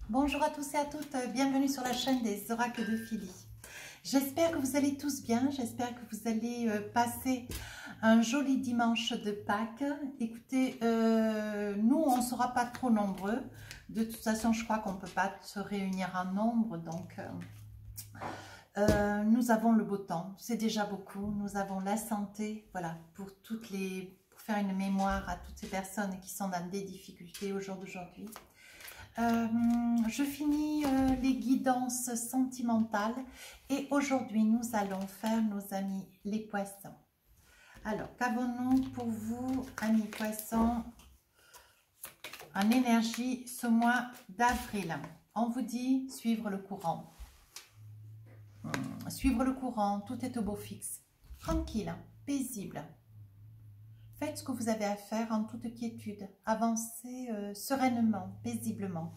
Bonjour à tous et à toutes, bienvenue sur la chaîne des oracles de Philly. J'espère que vous allez tous bien, j'espère que vous allez passer un joli dimanche de Pâques. Écoutez, nous on ne sera pas trop nombreux, de toute façon je crois qu'on ne peut pas se réunir en nombre, donc nous avons le beau temps, c'est déjà beaucoup, nous avons la santé, voilà, pour faire une mémoire à toutes ces personnes qui sont dans des difficultés au jour d'aujourd'hui. Je finis les guidances sentimentales et aujourd'hui nous allons faire nos amis les poissons. Alors, qu'avons-nous pour vous, amis poissons, en énergie ce mois d'avril? On vous dit suivre le courant. Suivre le courant, tout est au beau fixe. Tranquille, paisible. Faites ce que vous avez à faire en toute quiétude. Avancez sereinement, paisiblement.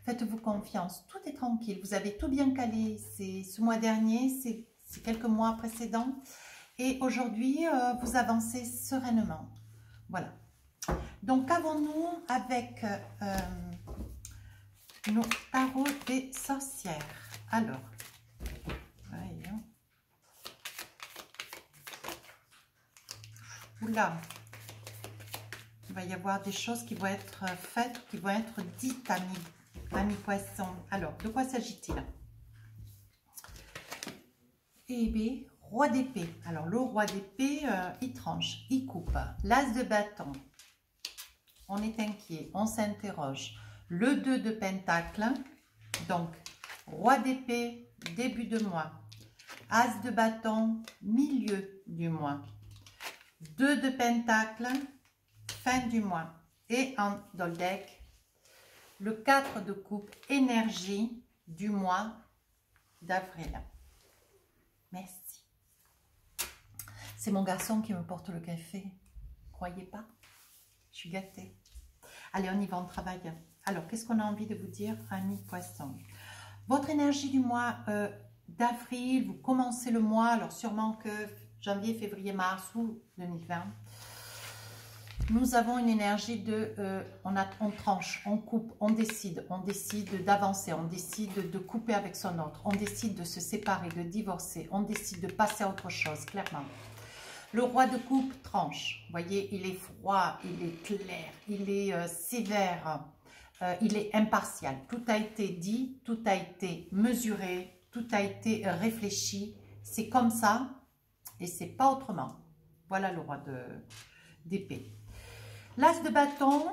Faites-vous confiance. Tout est tranquille. Vous avez tout bien calé. C'est ce mois dernier, c'est quelques mois précédents. Et aujourd'hui, vous avancez sereinement. Voilà. Donc, qu'avons-nous avec nos tarots des sorcières? Alors, voyons. Oula! Il va y avoir des choses qui vont être faites, qui vont être dites, amis poissons. Alors, de quoi s'agit-il? Eh bien, roi d'épée. Alors, le roi d'épée, il tranche, il coupe. L'as de bâton, on est inquiet, on s'interroge. Le 2 de pentacle, donc, roi d'épée, début de mois. As de bâton, milieu du mois. 2 de pentacle, fin du mois. Et en doldek, le 4 de coupe, énergie du mois d'avril. Merci. C'est mon garçon qui me porte le café. Croyez pas? Je suis gâtée. Allez, on y va, on travaille. Alors, qu'est-ce qu'on a envie de vous dire, amis poissons? Votre énergie du mois d'avril, vous commencez le mois, alors sûrement que janvier, février, mars ou 2020. Nous avons une énergie de, on tranche, on coupe, on décide d'avancer, on décide de couper avec son autre, on décide de se séparer, de divorcer, on décide de passer à autre chose, clairement. Le roi de coupe tranche, vous voyez, il est froid, il est clair, il est sévère, il est impartial. Tout a été dit, tout a été mesuré, tout a été réfléchi, c'est comme ça et c'est pas autrement. Voilà le roi d'épée. L'as de bâton,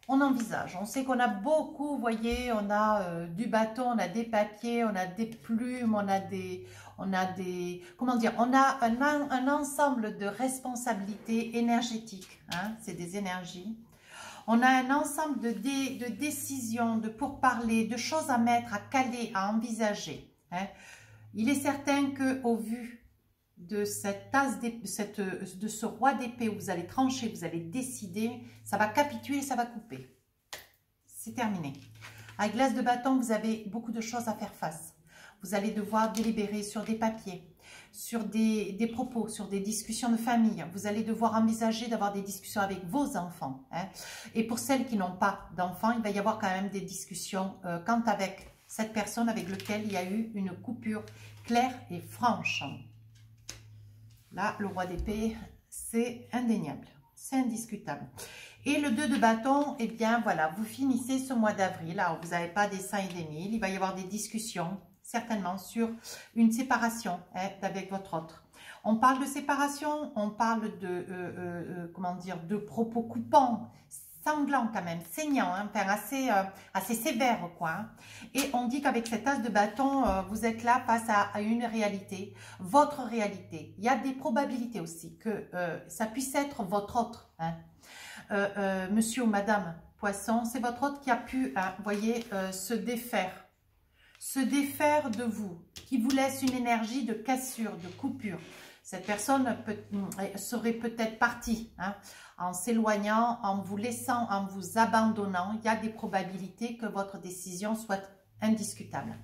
on envisage. On sait qu'on a beaucoup, vous voyez, on a du bâton, on a des papiers, on a des plumes, on a des comment dire, on a un ensemble de responsabilités énergétiques. Hein, c'est des énergies. On a un ensemble de décisions, de pourparlers, de choses à mettre, à caler, à envisager. Hein. Il est certain qu'au vu de de ce roi d'épée où vous allez trancher, vous allez décider, ça va capituler, ça va couper. C'est terminé. Avec l'as de bâton, vous avez beaucoup de choses à faire face. Vous allez devoir délibérer sur des papiers, sur des propos, sur des discussions de famille. Vous allez devoir envisager d'avoir des discussions avec vos enfants. Hein. Et pour celles qui n'ont pas d'enfants, il va y avoir quand même des discussions quant avec cette personne avec laquelle il y a eu une coupure claire et franche. Là, le roi d'épée, c'est indéniable, c'est indiscutable. Et le 2 de bâton, eh bien voilà, vous finissez ce mois d'avril, alors vous n'avez pas des saints et des mille, il va y avoir des discussions, certainement, sur une séparation avec votre autre. On parle de séparation, on parle de, comment dire, de propos coupants, sanglants quand même, saignants, hein, assez sévères quoi. Hein. Et on dit qu'avec cet as de bâton, vous êtes là face à une réalité, votre réalité. Il y a des probabilités aussi que ça puisse être votre autre, hein. Monsieur ou madame poisson, c'est votre autre qui a pu, hein, voyez, se défaire de vous, qui vous laisse une énergie de cassure, de coupure. Cette personne serait peut-être partie, hein, en s'éloignant, en vous laissant, en vous abandonnant. Il y a des probabilités que votre décision soit indiscutable.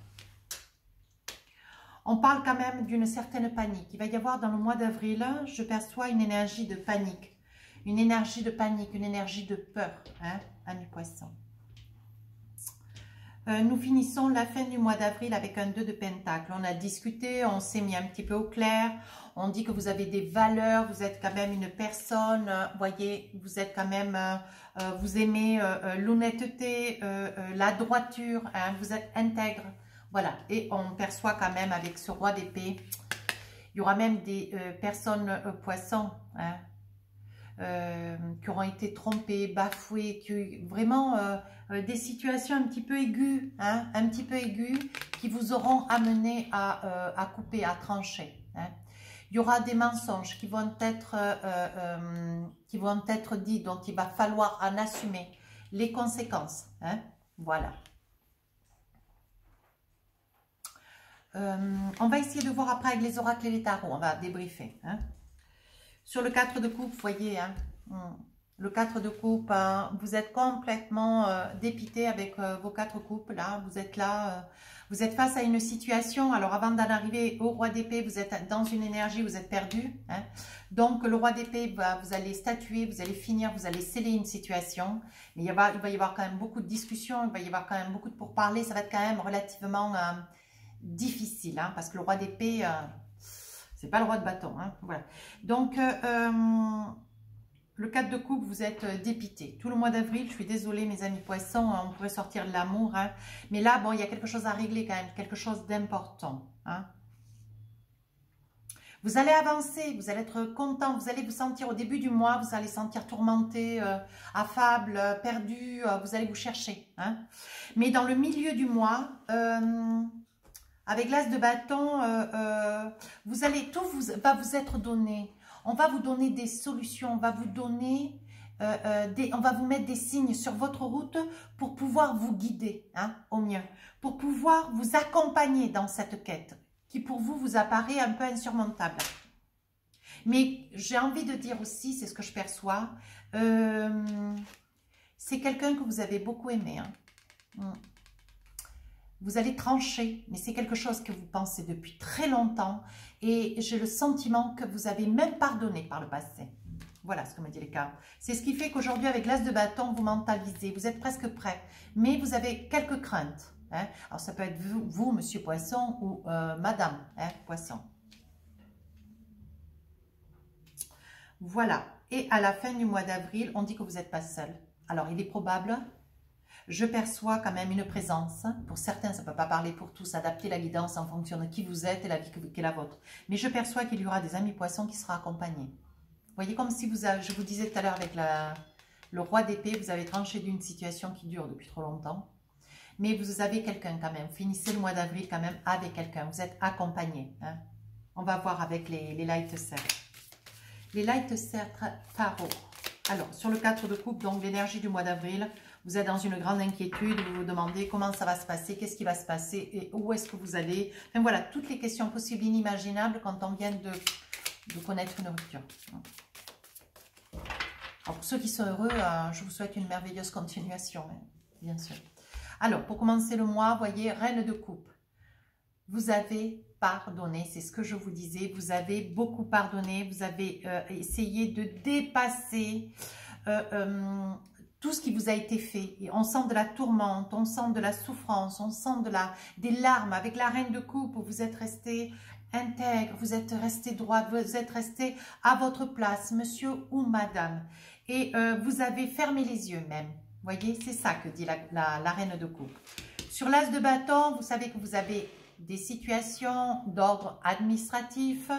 On parle quand même d'une certaine panique. Il va y avoir dans le mois d'avril, je perçois une énergie de panique. Une énergie de panique, une énergie de peur, hein, amis poissons. Nous finissons la fin du mois d'avril avec un 2 de pentacle. On a discuté, on s'est mis un petit peu au clair. On dit que vous avez des valeurs, vous êtes quand même une personne, voyez, vous êtes quand même, vous aimez l'honnêteté, la droiture, hein, vous êtes intègre. Voilà, et on perçoit quand même avec ce roi d'épée, il y aura même des personnes poissons, hein, qui auront été trompées, bafouées, qui vraiment des situations un petit peu aiguës, hein, un petit peu aiguës, qui vous auront amené à couper, à trancher. Hein. Il y aura des mensonges qui vont être dits, dont il va falloir en assumer les conséquences. Hein. Voilà. On va essayer de voir après avec les oracles et les tarots. On va débriefer. Hein. Sur le 4 de coupe, vous voyez, hein, le 4 de coupe, hein, vous êtes complètement dépité avec vos 4 coupes. Là, vous êtes là, vous êtes face à une situation. Alors, avant d'en arriver au roi d'épée, vous êtes dans une énergie, vous êtes perdu. Hein. Donc, le roi d'épée, vous allez statuer, vous allez finir, vous allez sceller une situation. Mais il va y avoir quand même beaucoup de discussions, il va y avoir quand même beaucoup de pourparlers. Ça va être quand même relativement difficile, hein, parce que le roi d'épée, c'est pas le roi de bâton. Hein, voilà. Donc, le 4 de coupe, vous êtes dépité. Tout le mois d'avril, je suis désolée, mes amis poissons, on pourrait sortir de l'amour. Hein, mais là, bon, il y a quelque chose à régler quand même, quelque chose d'important. Hein. Vous allez avancer, vous allez être content, vous allez vous sentir au début du mois, vous allez sentir tourmenté, affable, perdu, vous allez vous chercher. Hein. Mais dans le milieu du mois... avec l'as de bâton, vous allez tout va vous être donné. On va vous donner des solutions, on va vous donner, on va vous mettre des signes sur votre route pour pouvoir vous guider, hein, au mieux, pour pouvoir vous accompagner dans cette quête qui pour vous vous apparaît un peu insurmontable. Mais j'ai envie de dire aussi, c'est ce que je perçois, c'est quelqu'un que vous avez beaucoup aimé, hein. Vous allez trancher, mais c'est quelque chose que vous pensez depuis très longtemps et j'ai le sentiment que vous avez même pardonné par le passé. Voilà ce que me dit les cartes. C'est ce qui fait qu'aujourd'hui, avec l'as de bâton, vous mentalisez, vous êtes presque prêt, mais vous avez quelques craintes. Hein. Alors, ça peut être vous, monsieur Poisson, ou madame, hein, Poisson. Voilà. Et à la fin du mois d'avril, on dit que vous n'êtes pas seul. Alors, il est probable... Je perçois quand même une présence. Pour certains, ça ne peut pas parler pour tous. Adapter la guidance en fonction de qui vous êtes et la vie qui est la vôtre. Mais je perçois qu'il y aura des amis poissons qui seront accompagnés. Vous voyez, comme si je vous disais tout à l'heure avec le roi d'épée, vous avez tranché d'une situation qui dure depuis trop longtemps. Mais vous avez quelqu'un quand même. Vous finissez le mois d'avril quand même avec quelqu'un. Vous êtes accompagné. Hein. On va voir avec les light serres. Les light serres tarot. Alors, sur le 4 de coupe, donc l'énergie du mois d'avril... Vous êtes dans une grande inquiétude, vous vous demandez comment ça va se passer, qu'est-ce qui va se passer et où est-ce que vous allez. Enfin voilà, toutes les questions possibles, inimaginables quand on vient de connaître une rupture. Alors pour ceux qui sont heureux, je vous souhaite une merveilleuse continuation, hein, bien sûr. Alors pour commencer le mois, voyez, reine de coupe. Vous avez pardonné, c'est ce que je vous disais, vous avez beaucoup pardonné, vous avez essayé de dépasser... tout ce qui vous a été fait, et on sent de la tourmente, on sent de la souffrance, on sent des larmes. Avec la reine de coupe, vous êtes resté intègre, vous êtes resté droit, vous êtes resté à votre place, monsieur ou madame. Et vous avez fermé les yeux même. Vous voyez, c'est ça que dit la reine de coupe. Sur l'as de bâton, vous savez que vous avez des situations d'ordre administratif,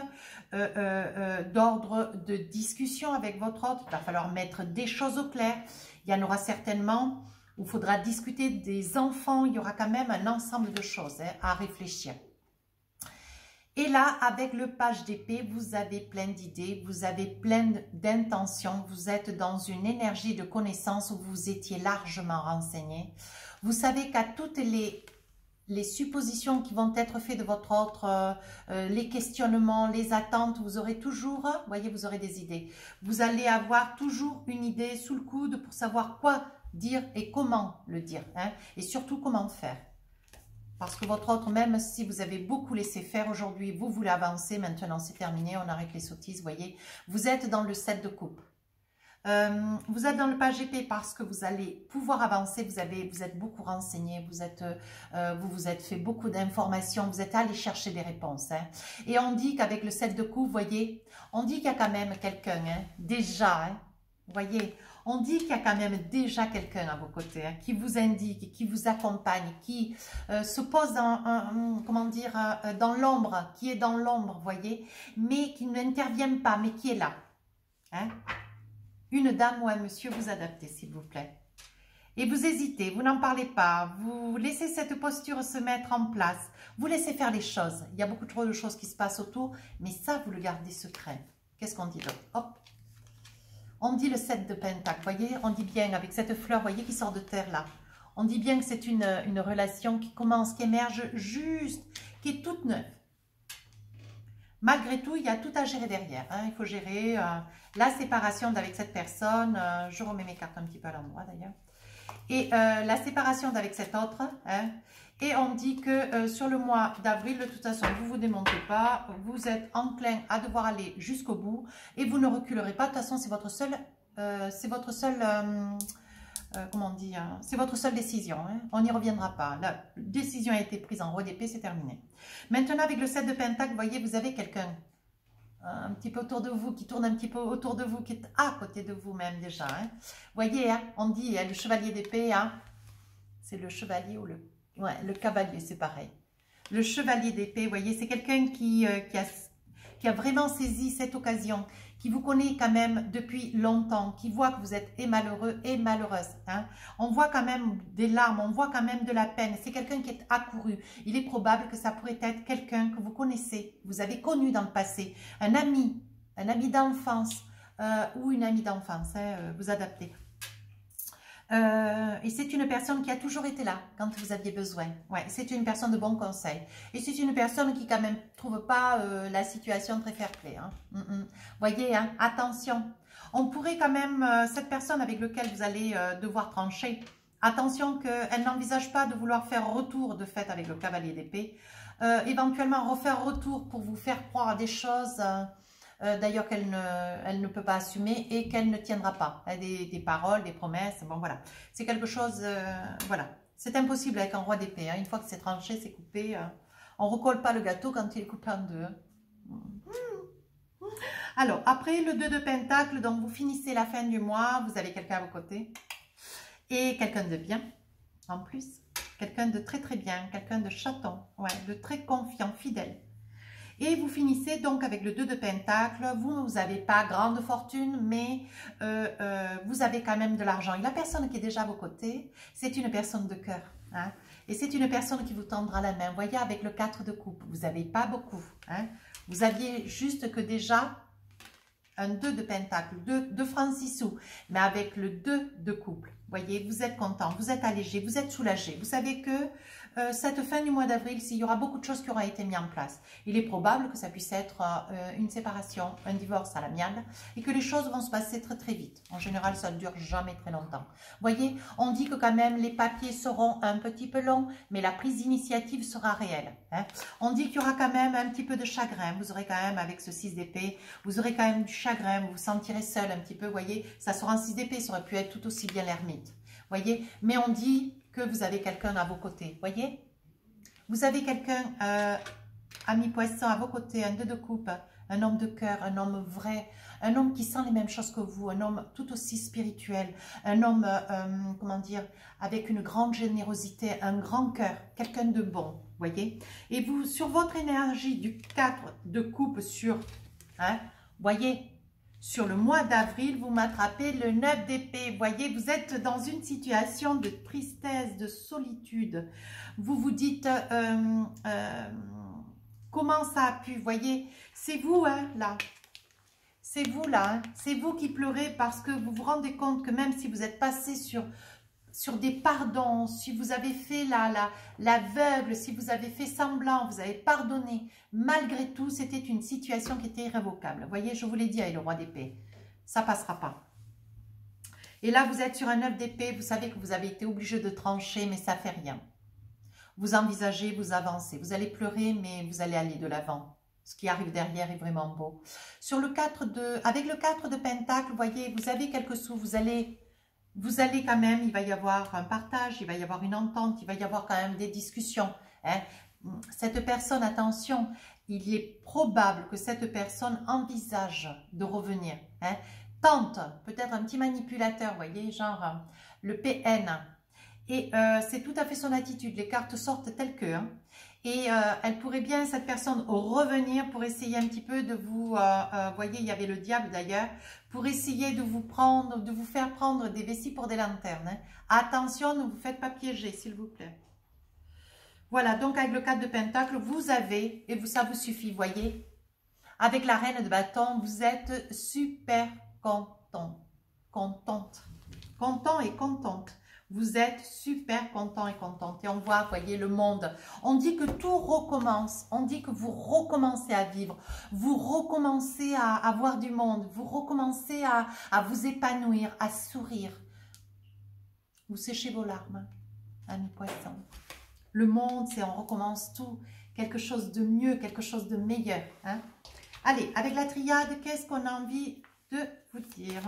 d'ordre de discussion avec votre autre. Il va falloir mettre des choses au clair. Il y en aura certainement où il faudra discuter des enfants. Il y aura quand même un ensemble de choses, hein, à réfléchir. Et là, avec le page d'épée, vous avez plein d'idées, vous avez plein d'intentions. Vous êtes dans une énergie de connaissance où vous étiez largement renseigné. Vous savez qu'à toutes les suppositions qui vont être faites de votre autre, les questionnements, les attentes, vous aurez toujours, vous voyez, vous aurez des idées. Vous allez avoir toujours une idée sous le coude pour savoir quoi dire et comment le dire, hein, et surtout comment faire. Parce que votre autre, même si vous avez beaucoup laissé faire aujourd'hui, vous voulez avancer, maintenant c'est terminé, on arrête les sottises, vous voyez. Vous êtes dans le 7 de coupe. Vous êtes dans le page épée parce que vous allez pouvoir avancer, vous êtes beaucoup renseigné, vous vous êtes fait beaucoup d'informations, vous êtes allé chercher des réponses. Hein. Et on dit qu'avec le 7 de coups, vous voyez, on dit qu'il y a quand même quelqu'un, hein, déjà, hein, vous voyez, on dit qu'il y a quand même déjà quelqu'un à vos côtés, hein, qui vous indique, qui vous accompagne, qui se pose dans, comment dire, dans l'ombre, qui est dans l'ombre, vous voyez, mais qui n'intervient pas, mais qui est là. Hein. Une dame ou un monsieur, vous adaptez, s'il vous plaît. Et vous hésitez, vous n'en parlez pas, vous laissez cette posture se mettre en place, vous laissez faire les choses. Il y a beaucoup trop de choses qui se passent autour, mais ça, vous le gardez secret. Qu'est-ce qu'on dit d'autre? Hop. On dit le 7 de Pentacle, voyez, on dit bien avec cette fleur, voyez, qui sort de terre là. On dit bien que c'est une relation qui commence, qui émerge juste, qui est toute neuve. Malgré tout, il y a tout à gérer derrière. Hein. Il faut gérer la séparation d'avec cette personne. Je remets mes cartes un petit peu à l'endroit d'ailleurs. Et la séparation d'avec cet autre. Hein. Et on dit que sur le mois d'avril, de toute façon, vous ne vous démontez pas. Vous êtes enclin à devoir aller jusqu'au bout. Et vous ne reculerez pas. De toute façon, c'est votre seule... comment on dit, hein, c'est votre seule décision, hein. On n'y reviendra pas. La décision a été prise en roi d'épée, c'est terminé. Maintenant, avec le 7 de Pentacle, vous voyez, vous avez quelqu'un un petit peu autour de vous, qui tourne un petit peu autour de vous, qui est à côté de vous même déjà. Hein. Vous voyez, hein, on dit le chevalier d'épée, hein, c'est le chevalier ou le cavalier, c'est pareil. Le chevalier d'épée, vous voyez, c'est quelqu'un qui a vraiment saisi cette occasion, qui vous connaît quand même depuis longtemps, qui voit que vous êtes et malheureux et malheureuse. Hein. On voit quand même des larmes, on voit quand même de la peine. C'est quelqu'un qui est accouru. Il est probable que ça pourrait être quelqu'un que vous connaissez, vous avez connu dans le passé, un ami d'enfance ou une amie d'enfance, hein, vous adaptez. Et c'est une personne qui a toujours été là quand vous aviez besoin. Ouais, c'est une personne de bon conseil. Et c'est une personne qui quand même trouve pas la situation très fair-play. Hein. Voyez, hein, attention. On pourrait quand même, cette personne avec laquelle vous allez devoir trancher, attention qu'elle n'envisage pas de vouloir faire retour de fait avec le cavalier d'épée. Éventuellement refaire retour pour vous faire croire à des choses... d'ailleurs qu'elle ne peut pas assumer et qu'elle ne tiendra pas. Des paroles, des promesses, bon voilà. C'est quelque chose, voilà. C'est impossible avec un roi d'épée. Hein. Une fois que c'est tranché, c'est coupé. On ne recolle pas le gâteau quand il est coupé en deux. Alors, après le 2 de Pentacle, donc vous finissez la fin du mois, vous avez quelqu'un à vos côtés. Et quelqu'un de bien, en plus. Quelqu'un de très très bien, quelqu'un de chaton, ouais, de très confiant, fidèle. Et vous finissez donc avec le 2 de Pentacle. Vous n'avez pas grande fortune, mais vous avez quand même de l'argent. Et la personne qui est déjà à vos côtés, c'est une personne de cœur. Hein, et c'est une personne qui vous tendra la main. Vous voyez, avec le 4 de coupe, vous n'avez pas beaucoup. Hein, vous aviez juste que déjà un 2 de Pentacle, 2 de francs 6 sous. Mais avec le 2 de couple, vous voyez, vous êtes content, vous êtes allégé, vous êtes soulagé. Vous savez que cette fin du mois d'avril, il y aura beaucoup de choses qui auront été mises en place. Il est probable que ça puisse être une séparation, un divorce à l'amiable et que les choses vont se passer très très vite. En général, ça ne dure jamais très longtemps. Vous voyez, on dit que quand même les papiers seront un petit peu longs, mais la prise d'initiative sera réelle. Hein. On dit qu'il y aura quand même un petit peu de chagrin. Vous aurez quand même, avec ce 6 d'épée, vous aurez quand même du chagrin, vous vous sentirez seul un petit peu. Vous voyez, ça sera un 6 d'épée, ça aurait pu être tout aussi bien l'ermite. Voyez, mais on dit que vous avez quelqu'un à vos côtés, voyez. Vous avez quelqu'un, ami poisson, à vos côtés, un 2 de coupe, un homme de cœur, un homme vrai, un homme qui sent les mêmes choses que vous, un homme tout aussi spirituel, un homme, comment dire, avec une grande générosité, un grand cœur, quelqu'un de bon, voyez. Et vous, sur votre énergie du 4 de coupe sur, hein, voyez, sur le mois d'avril, vous m'attrapez le 9 d'épée. Vous voyez, vous êtes dans une situation de tristesse, de solitude. Vous vous dites, comment ça a pu, vous voyez, c'est vous, hein, là. C'est vous, là. Hein. C'est vous qui pleurez parce que vous vous rendez compte que même si vous êtes passé sur des pardons, si vous avez fait l'aveugle, si vous avez fait semblant, vous avez pardonné, malgré tout, c'était une situation qui était irrévocable. Vous voyez, je vous l'ai dit avec le roi d'épée, ça ne passera pas. Et là, vous êtes sur un 9 d'épée, vous savez que vous avez été obligé de trancher, mais ça ne fait rien. Vous envisagez, vous avancez, vous allez pleurer, mais vous allez aller de l'avant. Ce qui arrive derrière est vraiment beau. Sur le 4 de, avec le 4 de Pentacle, vous voyez, vous avez quelques sous, vous allez quand même, il va y avoir un partage, il va y avoir une entente, il va y avoir quand même des discussions. Hein. Cette personne, attention, il est probable que cette personne envisage de revenir. Hein. Tente, peut-être un petit manipulateur, vous voyez, genre le PN. Et c'est tout à fait son attitude, les cartes sortent telles que. Hein. Et elle pourrait bien, cette personne, revenir pour essayer un petit peu de vous, voyez, il y avait le diable d'ailleurs, pour essayer de vous prendre, de vous faire prendre des vessies pour des lanternes. Hein. Attention, ne vous faites pas piéger, s'il vous plaît. Voilà, donc avec le 4 de Pentacle, vous avez, et ça vous suffit, voyez, avec la reine de bâton, vous êtes super content, contente, content et contente. Vous êtes super content et contente. Et on voit, voyez, le monde. On dit que tout recommence. On dit que vous recommencez à vivre. Vous recommencez à avoir du monde. Vous recommencez à vous épanouir, à sourire. Vous séchez vos larmes, amis poissons. Le monde, c'est on recommence tout. Quelque chose de mieux, quelque chose de meilleur. Hein? Allez, avec la triade, qu'est-ce qu'on a envie de vous dire ?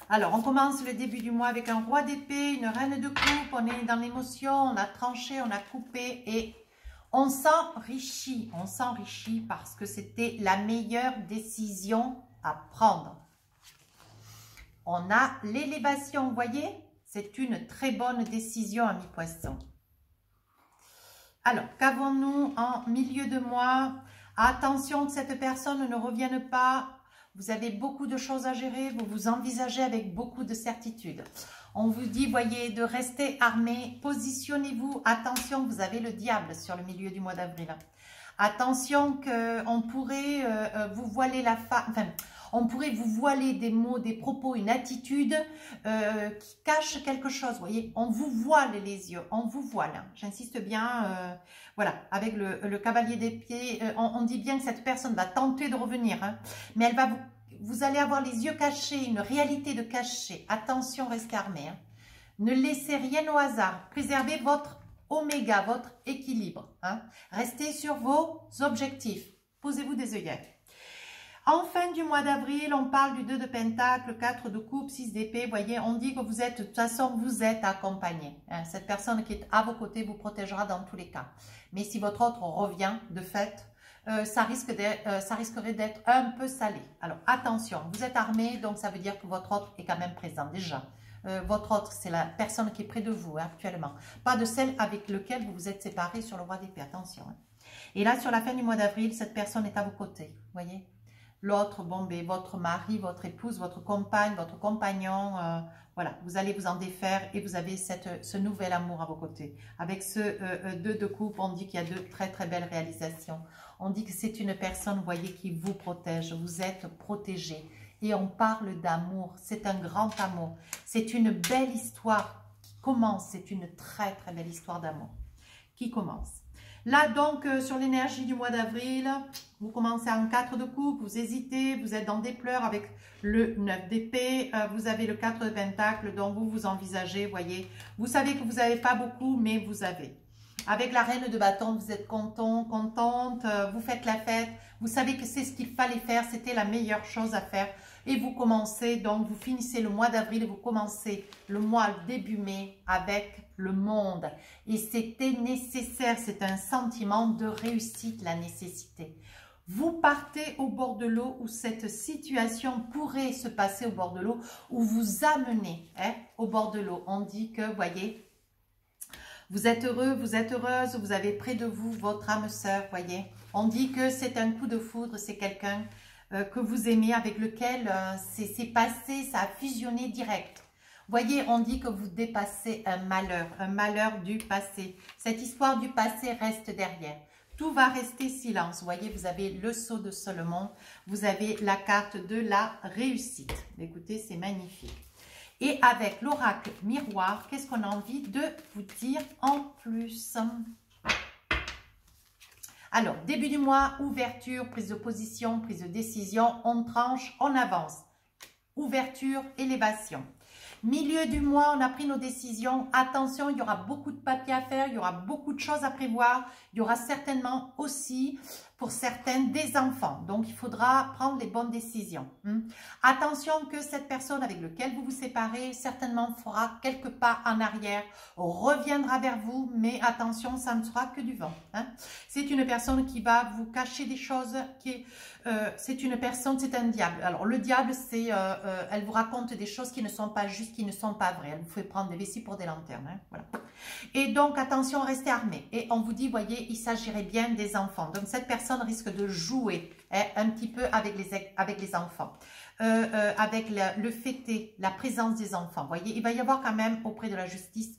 Alors, on commence le début du mois avec un roi d'épée, une reine de coupe, on est dans l'émotion, on a tranché, on a coupé et on s'enrichit. On s'enrichit parce que c'était la meilleure décision à prendre. On a l'élévation, vous voyez, c'est une très bonne décision, amis poissons. Alors, qu'avons-nous en milieu de mois? Attention que cette personne ne revienne pas. Vous avez beaucoup de choses à gérer, vous vous envisagez avec beaucoup de certitude. On vous dit, voyez, de rester armé, positionnez-vous. Attention, vous avez le diable sur le milieu du mois d'avril. Attention qu'on pourrait vous voiler la face, enfin, on pourrait vous voiler des mots, des propos, une attitude qui cache quelque chose, voyez. On vous voile les yeux, on vous voile. J'insiste bien, voilà, avec le cavalier d'épée, on dit bien que cette personne va tenter de revenir, hein, mais elle va vous allez avoir les yeux cachés, une réalité de caché. Attention, restez armés. Hein. Ne laissez rien au hasard. Préservez votre oméga, votre équilibre. Hein. Restez sur vos objectifs. Posez-vous des œillères. En fin du mois d'avril, on parle du 2 de Pentacle, 4 de coupe, 6 d'épée. Voyez, on dit que vous êtes, de toute façon, vous êtes accompagné. Hein. Cette personne qui est à vos côtés vous protégera dans tous les cas. Mais si votre autre revient, de fait, ça risquerait d'être un peu salé. Alors, attention, vous êtes armé, donc ça veut dire que votre autre est quand même présent déjà. Votre autre, c'est la personne qui est près de vous hein, actuellement. Pas de celle avec laquelle vous vous êtes séparé sur le roi d'épée, attention. Hein. Et là, sur la fin du mois d'avril, cette personne est à vos côtés, voyez. L'autre, bon, ben, votre mari, votre épouse, votre compagne, votre compagnon, voilà, vous allez vous en défaire et vous avez ce nouvel amour à vos côtés. Avec ce 2 de coupe, on dit qu'il y a de très très belles réalisations. On dit que c'est une personne, vous voyez, qui vous protège, vous êtes protégé. Et on parle d'amour, c'est un grand amour. C'est une belle histoire qui commence, c'est une très très belle histoire d'amour qui commence. Là donc, sur l'énergie du mois d'avril, vous commencez en 4 de coupe, vous hésitez, vous êtes dans des pleurs avec le 9 d'épée, vous avez le 4 de pentacle, donc vous vous envisagez, voyez. Vous savez que vous n'avez pas beaucoup, mais vous avez. Avec la reine de bâton, vous êtes content, contente, vous faites la fête, vous savez que c'est ce qu'il fallait faire, c'était la meilleure chose à faire. Et vous commencez, donc vous finissez le mois d'avril et vous commencez le mois début mai avec le monde. Et c'était nécessaire, c'est un sentiment de réussite, la nécessité. Vous partez au bord de l'eau où cette situation pourrait se passer au bord de l'eau, où vous amenez hein, au bord de l'eau. On dit que, voyez, vous êtes heureux, vous êtes heureuse, vous avez près de vous votre âme sœur, voyez. On dit que c'est un coup de foudre, c'est quelqu'un que vous aimez, avec lequel c'est passé, ça a fusionné direct. Voyez, on dit que vous dépassez un malheur du passé. Cette histoire du passé reste derrière. Tout va rester silence. Voyez, vous avez le sceau de Salomon, vous avez la carte de la réussite. Écoutez, c'est magnifique. Et avec l'oracle miroir, qu'est-ce qu'on a envie de vous dire en plus ? Alors, début du mois, ouverture, prise de position, prise de décision, on tranche, on avance. Ouverture, élévation. Milieu du mois, on a pris nos décisions. Attention, il y aura beaucoup de papiers à faire, il y aura beaucoup de choses à prévoir. Il y aura certainement aussi, pour certains, des enfants. Donc, il faudra prendre les bonnes décisions. Attention que cette personne avec laquelle vous vous séparez, certainement fera quelques pas en arrière, reviendra vers vous, mais attention, ça ne sera que du vent. C'est une personne qui va vous cacher des choses, c'est une personne, c'est un diable. Alors, le diable, c'est, elle vous raconte des choses qui ne sont pas justes, qui ne sont pas vraies. Elle vous fait prendre des vessies pour des lanternes. Voilà. Et donc, attention, restez armés. Et on vous dit, voyez, il s'agirait bien des enfants. Donc, cette personne risque de jouer un petit peu avec les enfants. Avec le fêter, la présence des enfants. Voyez, il va y avoir quand même auprès de la justice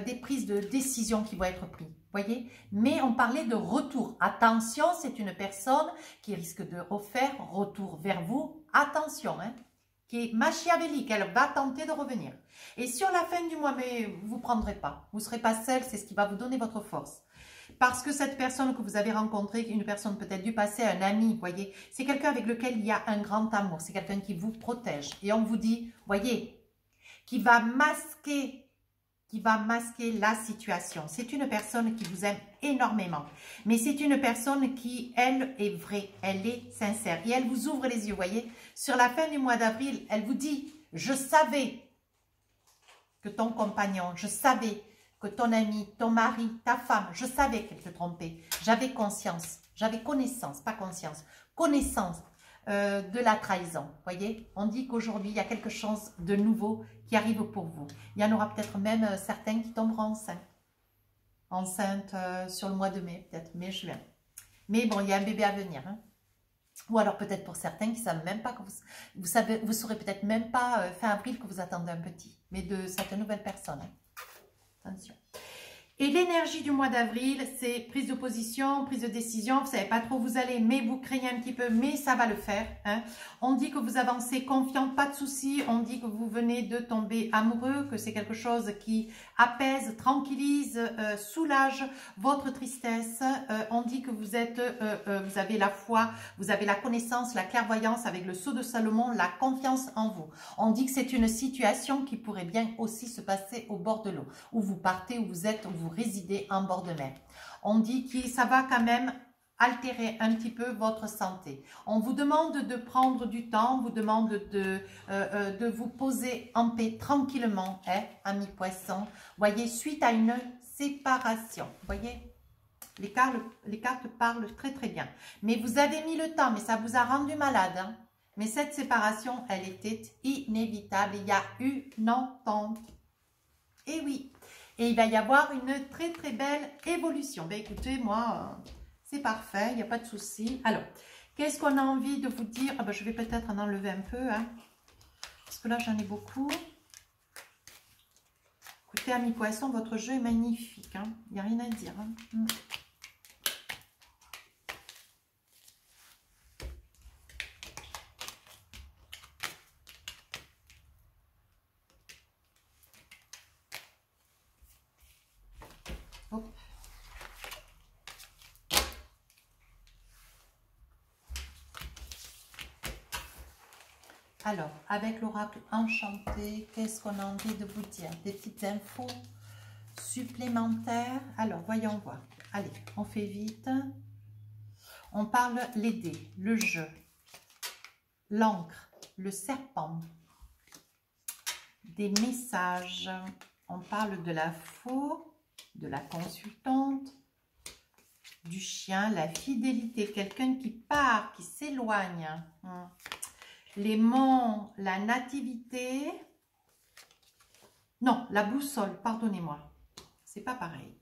des prises de décision qui vont être prises. Voyez, mais on parlait de retour. Attention, c'est une personne qui risque de refaire retour vers vous. Attention, qui est machiavélique, elle va tenter de revenir. Et sur la fin du mois, mais vous ne prendrez pas. Vous ne serez pas seul, c'est ce qui va vous donner votre force. Parce que cette personne que vous avez rencontrée, une personne peut-être du passé, un ami, voyez, c'est quelqu'un avec lequel il y a un grand amour, c'est quelqu'un qui vous protège. Et on vous dit, voyez, qui va masquer la situation. C'est une personne qui vous aime énormément. Mais c'est une personne qui, elle, est vraie, elle est sincère. Et elle vous ouvre les yeux, voyez. Sur la fin du mois d'avril, elle vous dit, je savais que ton compagnon, je savais que ton ami, ton mari, ta femme, je savais qu'elle te trompait. J'avais conscience, j'avais connaissance, pas conscience, connaissance de la trahison. Voyez, on dit qu'aujourd'hui, il y a quelque chose de nouveau qui arrive pour vous. Il y en aura peut-être même certains qui tomberont enceintes. Enceintes sur le mois de mai, peut-être mai-juin. Mais bon, il y a un bébé à venir. Ou alors peut-être pour certains qui ne savent même pas que vous saurez peut-être même pas fin avril que vous attendez un petit. Mais de cette nouvelle personne. Attention. Et l'énergie du mois d'avril, c'est prise de position, prise de décision. Vous ne savez pas trop où vous allez, mais vous craignez un petit peu, mais ça va le faire. On dit que vous avancez confiant, pas de soucis. On dit que vous venez de tomber amoureux, que c'est quelque chose qui apaise, tranquillise, soulage votre tristesse. On dit que vous avez la foi, vous avez la connaissance, la clairvoyance avec le sceau de Salomon, la confiance en vous. On dit que c'est une situation qui pourrait bien aussi se passer au bord de l'eau, où vous partez, où vous êtes, où vous résidez en bord de mer. On dit que ça va quand même altérer un petit peu votre santé. On vous demande de prendre du temps, on vous demande de vous poser en paix tranquillement, amis poissons. Voyez, suite à une séparation. Voyez, les cartes parlent très très bien. Mais vous avez mis le temps, mais ça vous a rendu malade. Mais cette séparation, elle était inévitable. Il y a eu une entente. Et oui. Et il va y avoir une très très belle évolution. Ben écoutez, moi, c'est parfait, il n'y a pas de souci. Alors, qu'est-ce qu'on a envie de vous dire? Ah ben, je vais peut-être en enlever un peu, parce que là, j'en ai beaucoup. Écoutez, amis poissons, votre jeu est magnifique. Il n'y a rien à dire. Hop. Alors, avec l'oracle enchanté, qu'est-ce qu'on a envie de vous dire? Des petites infos supplémentaires. Alors, voyons voir. Allez, on fait vite. On parle les dés, le jeu, l'encre, le serpent, des messages. On parle de la faux, de la consultante, du chien, la fidélité, quelqu'un qui part, qui s'éloigne. Les monts, la nativité. Non, la boussole, pardonnez-moi. C'est pas pareil.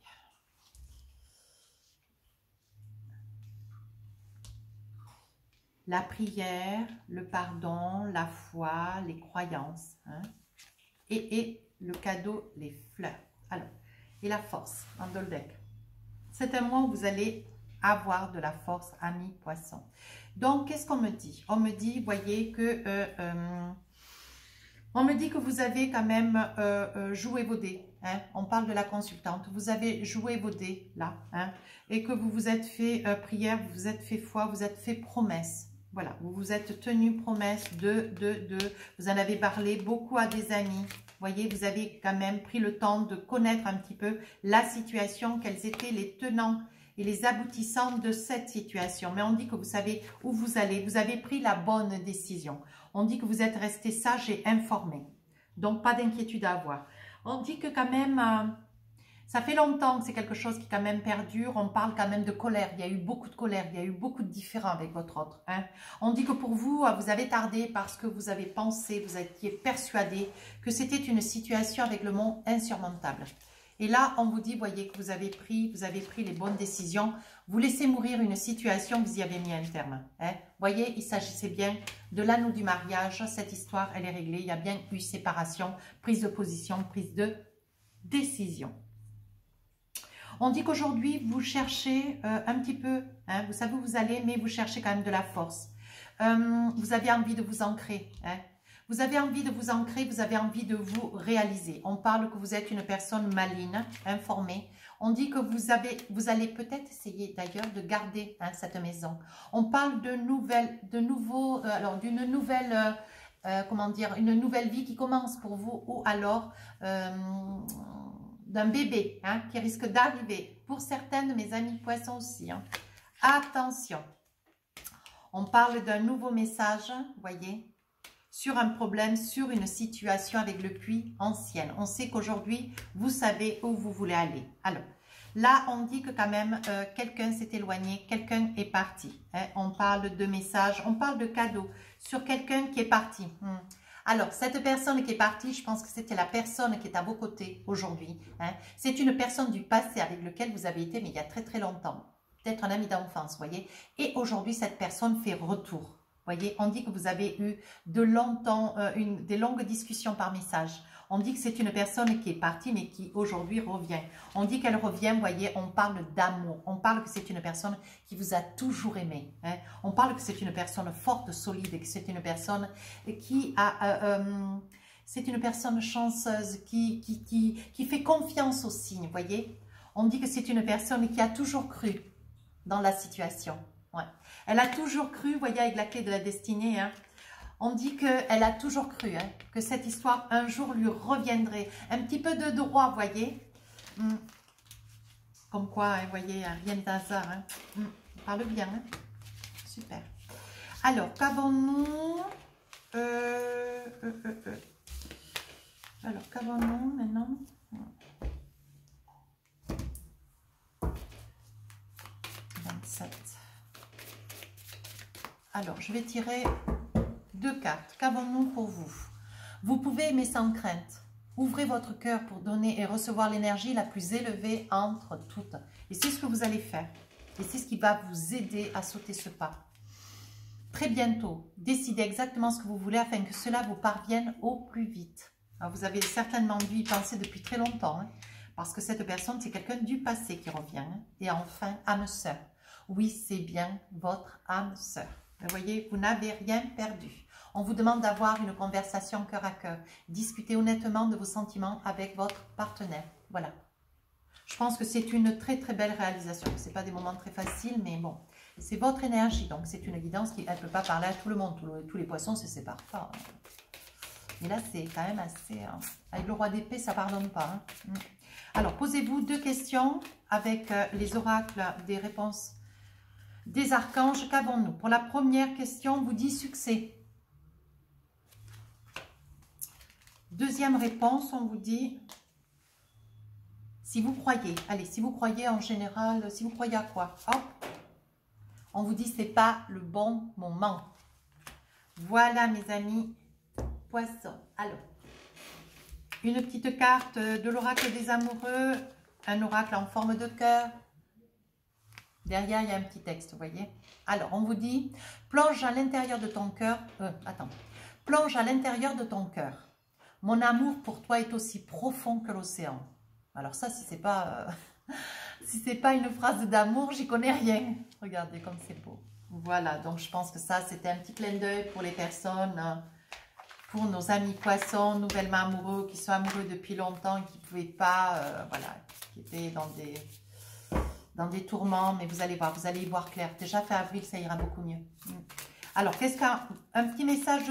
La prière, le pardon, la foi, les croyances. Et le cadeau, les fleurs. Alors, et la force, en Dolbec. C'est un mois où vous allez avoir de la force, amis poissons. Donc, qu'est-ce qu'on me dit? On me dit, voyez, que on me dit que vous avez quand même joué vos dés. On parle de la consultante. Vous avez joué vos dés, là. Et que vous vous êtes fait prière, vous vous êtes fait foi, vous êtes fait promesse. Voilà, vous vous êtes tenu promesse vous en avez parlé beaucoup à des amis. voyez, vous avez quand même pris le temps de connaître un petit peu la situation, quels étaient les tenants et les aboutissants de cette situation. Mais on dit que vous savez où vous allez, vous avez pris la bonne décision. On dit que vous êtes resté sage et informé. Donc, pas d'inquiétude à avoir. On dit que quand même, ça fait longtemps que c'est quelque chose qui quand même perdure. On parle quand même de colère. Il y a eu beaucoup de colère, il y a eu beaucoup de différends avec votre autre. Hein. On dit que pour vous, vous avez tardé parce que vous avez pensé, vous étiez persuadé que c'était une situation avec le monde insurmontable. Et là, on vous dit, voyez, que vous avez pris les bonnes décisions. Vous laissez mourir une situation, vous y avez mis un terme. Hein. Voyez, il s'agissait bien de l'anneau du mariage. Cette histoire, elle est réglée. Il y a bien eu séparation, prise de position, prise de décision. On dit qu'aujourd'hui, vous cherchez un petit peu, hein, vous savez où vous allez, mais vous cherchez quand même de la force. Vous avez envie de vous ancrer. Hein. Vous avez envie de vous ancrer, vous avez envie de vous réaliser. On parle que vous êtes une personne maligne, informée. On dit que vous allez peut-être essayer d'ailleurs de garder hein, cette maison. On parle d'une nouvelle comment dire, une nouvelle vie qui commence pour vous ou alors d'un bébé hein, qui risque d'arriver. Pour certaines de mes amis poissons aussi. Hein. Attention. On parle d'un nouveau message, voyez, sur un problème, sur une situation avec le puits ancienne. On sait qu'aujourd'hui, vous savez où vous voulez aller. Alors, là, on dit que quand même, quelqu'un s'est éloigné, quelqu'un est parti. Hein. On parle de messages, on parle de cadeaux sur quelqu'un qui est parti. Alors, cette personne qui est partie, je pense que c'était la personne qui est à vos côtés aujourd'hui. Hein. C'est une personne du passé avec laquelle vous avez été, mais il y a très très longtemps. Peut-être un ami d'enfance, voyez. Et aujourd'hui, cette personne fait retour. Voyez, on dit que vous avez eu des longues discussions par message. On dit que c'est une personne qui est partie, mais qui aujourd'hui revient. On dit qu'elle revient, voyez, on parle d'amour. On parle que c'est une personne qui vous a toujours aimé. Hein. On parle que c'est une personne forte, solide, et que c'est une personne qui a... c'est une personne chanceuse, qui fait confiance aux signes, voyez. On dit que c'est une personne qui a toujours cru dans la situation. Ouais. Elle a toujours cru, voyez, avec la clé de la destinée, hein. On dit qu'elle a toujours cru hein, que cette histoire un jour lui reviendrait. Un petit peu de droit, voyez. Comme quoi, hein, voyez, rien d'hasard. Hein. On parle bien. Hein. Super. Alors, qu'avons-nous Alors, qu'avons-nous maintenant 27. Alors, je vais tirer 2 cartes. Qu'avons-nous pour vous? Vous pouvez aimer sans crainte. Ouvrez votre cœur pour donner et recevoir l'énergie la plus élevée entre toutes. Et c'est ce que vous allez faire. Et c'est ce qui va vous aider à sauter ce pas. Très bientôt, décidez exactement ce que vous voulez afin que cela vous parvienne au plus vite. Alors, vous avez certainement dû y penser depuis très longtemps. Hein, parce que cette personne, c'est quelqu'un du passé qui revient. Hein, et enfin, âme sœur. Oui, c'est bien votre âme sœur. Vous voyez, vous n'avez rien perdu. On vous demande d'avoir une conversation cœur à cœur. Discutez honnêtement de vos sentiments avec votre partenaire. Voilà. Je pense que c'est une très très belle réalisation. Ce n'est pas des moments très faciles, mais bon. C'est votre énergie. Donc c'est une guidance qui ne peut pas parler à tout le monde. Tous les poissons ne se séparent pas. Mais là, c'est quand même assez... Avec le roi d'épée, ça ne pardonne pas. Hein. Alors, posez-vous 2 questions avec les oracles des réponses des archanges. Qu'avons-nous? Pour la première question, on vous dit succès. Deuxième réponse, on vous dit si vous croyez. Allez, si vous croyez en général, si vous croyez à quoi? Hop, on vous dit c'est pas le bon moment. Voilà mes amis poissons. Alors, une petite carte de l'oracle des amoureux, un oracle en forme de cœur. Derrière, il y a un petit texte, vous voyez. Alors, on vous dit, plonge à l'intérieur de ton cœur. Plonge à l'intérieur de ton cœur. Mon amour pour toi est aussi profond que l'océan. Alors ça, si c'est pas, si c'est pas une phrase d'amour, j'y connais rien. Regardez comme c'est beau. Voilà, donc je pense que ça, c'était un petit clin d'œil pour les personnes, pour nos amis poissons, nouvellement amoureux, qui sont amoureux depuis longtemps, qui ne pouvaient pas, voilà, qui étaient dans des tourments, mais vous allez voir, vous allez y voir clair. Déjà fin avril, ça ira beaucoup mieux. Alors, qu'est-ce qu'un petit message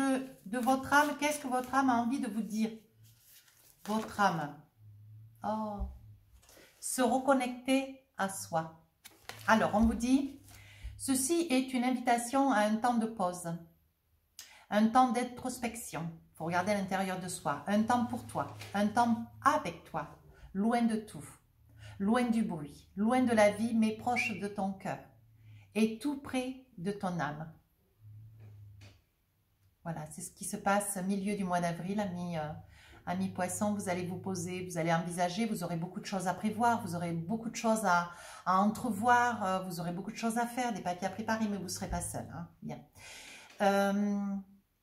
de votre âme? Qu'est-ce que votre âme a envie de vous dire? votre âme. Oh, se reconnecter à soi. Alors, on vous dit, ceci est une invitation à un temps de pause, un temps d'introspection. Il faut regarder à l'intérieur de soi, un temps pour toi, un temps avec toi, loin de tout, loin du bruit, loin de la vie, mais proche de ton cœur et tout près de ton âme. Voilà, c'est ce qui se passe au milieu du mois d'avril, amis poissons. Vous allez vous poser, vous allez envisager, vous aurez beaucoup de choses à prévoir, vous aurez beaucoup de choses à entrevoir, vous aurez beaucoup de choses à faire, des papiers à préparer, mais vous ne serez pas seul. Hein, bien.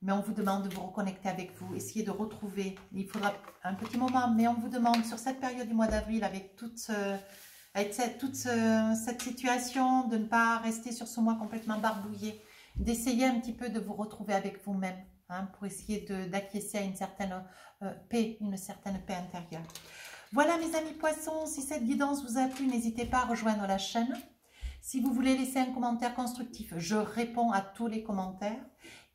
Mais on vous demande de vous reconnecter avec vous, essayez de retrouver, il faudra un petit moment, mais on vous demande sur cette période du mois d'avril, avec toute cette situation, de ne pas rester sur ce mois complètement barbouillé, d'essayer un petit peu de vous retrouver avec vous-même, hein, pour essayer d'acquiescer à une certaine paix, intérieure. Voilà mes amis poissons, si cette guidance vous a plu, n'hésitez pas à rejoindre la chaîne. Si vous voulez laisser un commentaire constructif, je réponds à tous les commentaires.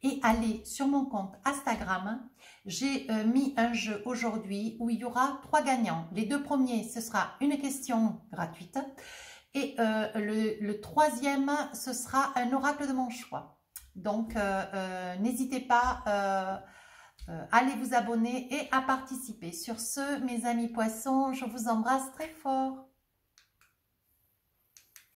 Et allez sur mon compte Instagram, j'ai mis un jeu aujourd'hui où il y aura 3 gagnants. Les 2 premiers, ce sera une question gratuite. Et le troisième, ce sera un oracle de mon choix. Donc, n'hésitez pas à aller vous abonner et à participer. Sur ce, mes amis poissons, je vous embrasse très fort.